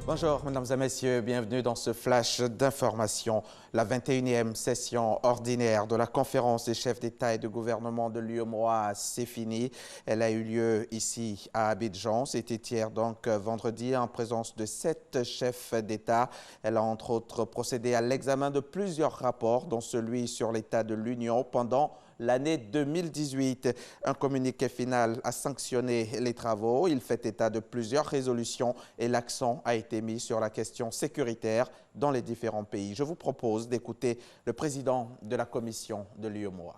Bonjour, mesdames et messieurs, bienvenue dans ce flash d'information. La 21e session ordinaire de la conférence des chefs d'État et de gouvernement de l'UEMOA, c'est fini. Elle a eu lieu ici à Abidjan. C'était hier, donc vendredi, en présence de 7 chefs d'État. Elle a entre autres procédé à l'examen de plusieurs rapports, dont celui sur l'état de l'Union pendant l'année 2018. Un communiqué final a sanctionné les travaux. Il fait état de plusieurs résolutions et l'accent a été mis sur la question sécuritaire dans les différents pays. Je vous propose d'écouter le président de la commission de l'UEMOA.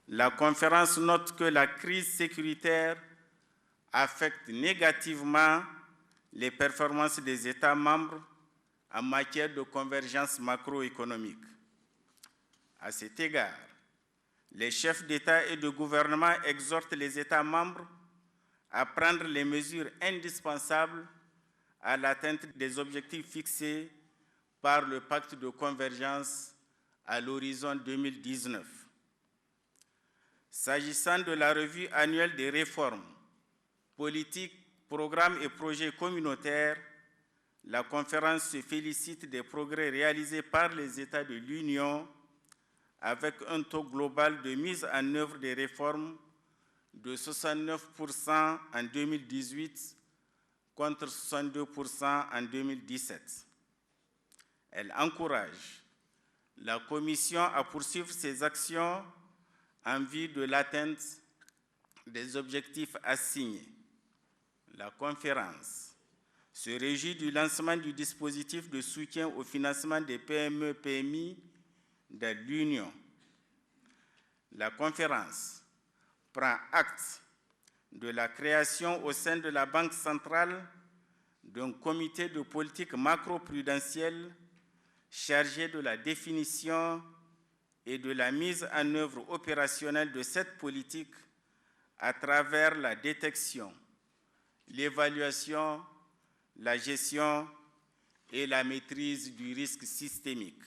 La conférence note que la crise sécuritaire affecte négativement les performances des États membres en matière de convergence macroéconomique. À cet égard, les chefs d'État et de gouvernement exhortent les États membres à prendre les mesures indispensables à l'atteinte des objectifs fixés par le pacte de convergence à l'horizon 2019. S'agissant de la revue annuelle des réformes, politiques, programmes et projets communautaires, la conférence se félicite des progrès réalisés par les États de l'Union avec un taux global de mise en œuvre des réformes de 69% en 2018 contre 62% en 2017. Elle encourage la Commission à poursuivre ses actions en vue de l'atteinte des objectifs assignés. La conférence se réjouit du lancement du dispositif de soutien au financement des PME-PMI de l'Union. La conférence prend acte de la création au sein de la Banque centrale d'un comité de politique macro-prudentielle chargé de la définition et de la mise en œuvre opérationnelle de cette politique à travers la détection, l'évaluation, la gestion et la maîtrise du risque systémique.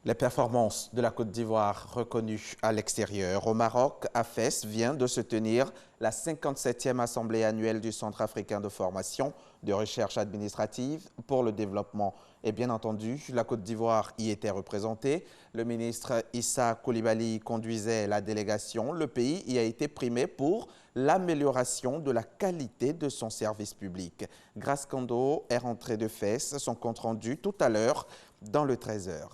Les performances de la Côte d'Ivoire reconnues à l'extérieur. Au Maroc, à Fès, vient de se tenir la 57e Assemblée annuelle du Centre africain de formation de recherche administrative pour le développement. Et bien entendu, la Côte d'Ivoire y était représentée. Le ministre Issa Coulibaly conduisait la délégation. Le pays y a été primé pour l'amélioration de la qualité de son service public. Grace Kando est rentrée de Fès, son compte rendu tout à l'heure dans le 13h.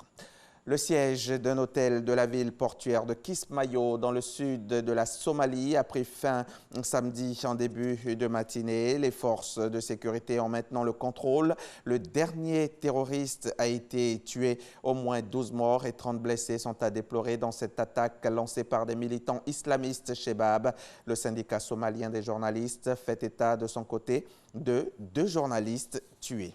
Le siège d'un hôtel de la ville portuaire de Kismayo, dans le sud de la Somalie, a pris fin samedi en début de matinée. Les forces de sécurité ont maintenant le contrôle. Le dernier terroriste a été tué. Au moins 12 morts et 30 blessés sont à déplorer dans cette attaque lancée par des militants islamistes Shebab. Le syndicat somalien des journalistes fait état de son côté de 2 journalistes tués.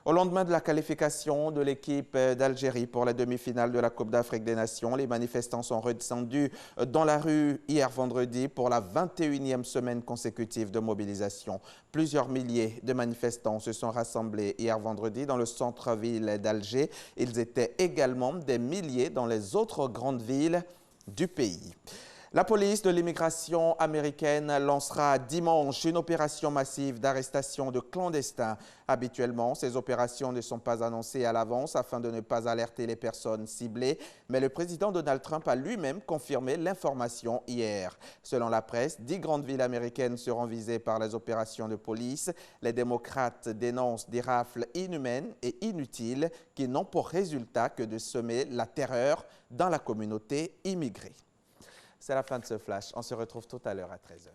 Au lendemain de la qualification de l'équipe d'Algérie pour la demi-finale de la Coupe d'Afrique des Nations, les manifestants sont redescendus dans la rue hier vendredi pour la 21e semaine consécutive de mobilisation. Plusieurs milliers de manifestants se sont rassemblés hier vendredi dans le centre-ville d'Alger. Ils étaient également des milliers dans les autres grandes villes du pays. La police de l'immigration américaine lancera dimanche une opération massive d'arrestation de clandestins. Habituellement, ces opérations ne sont pas annoncées à l'avance afin de ne pas alerter les personnes ciblées. Mais le président Donald Trump a lui-même confirmé l'information hier. Selon la presse, 10 grandes villes américaines seront visées par les opérations de police. Les démocrates dénoncent des rafles inhumaines et inutiles qui n'ont pour résultat que de semer la terreur dans la communauté immigrée. C'est la fin de ce flash. On se retrouve tout à l'heure à 13h.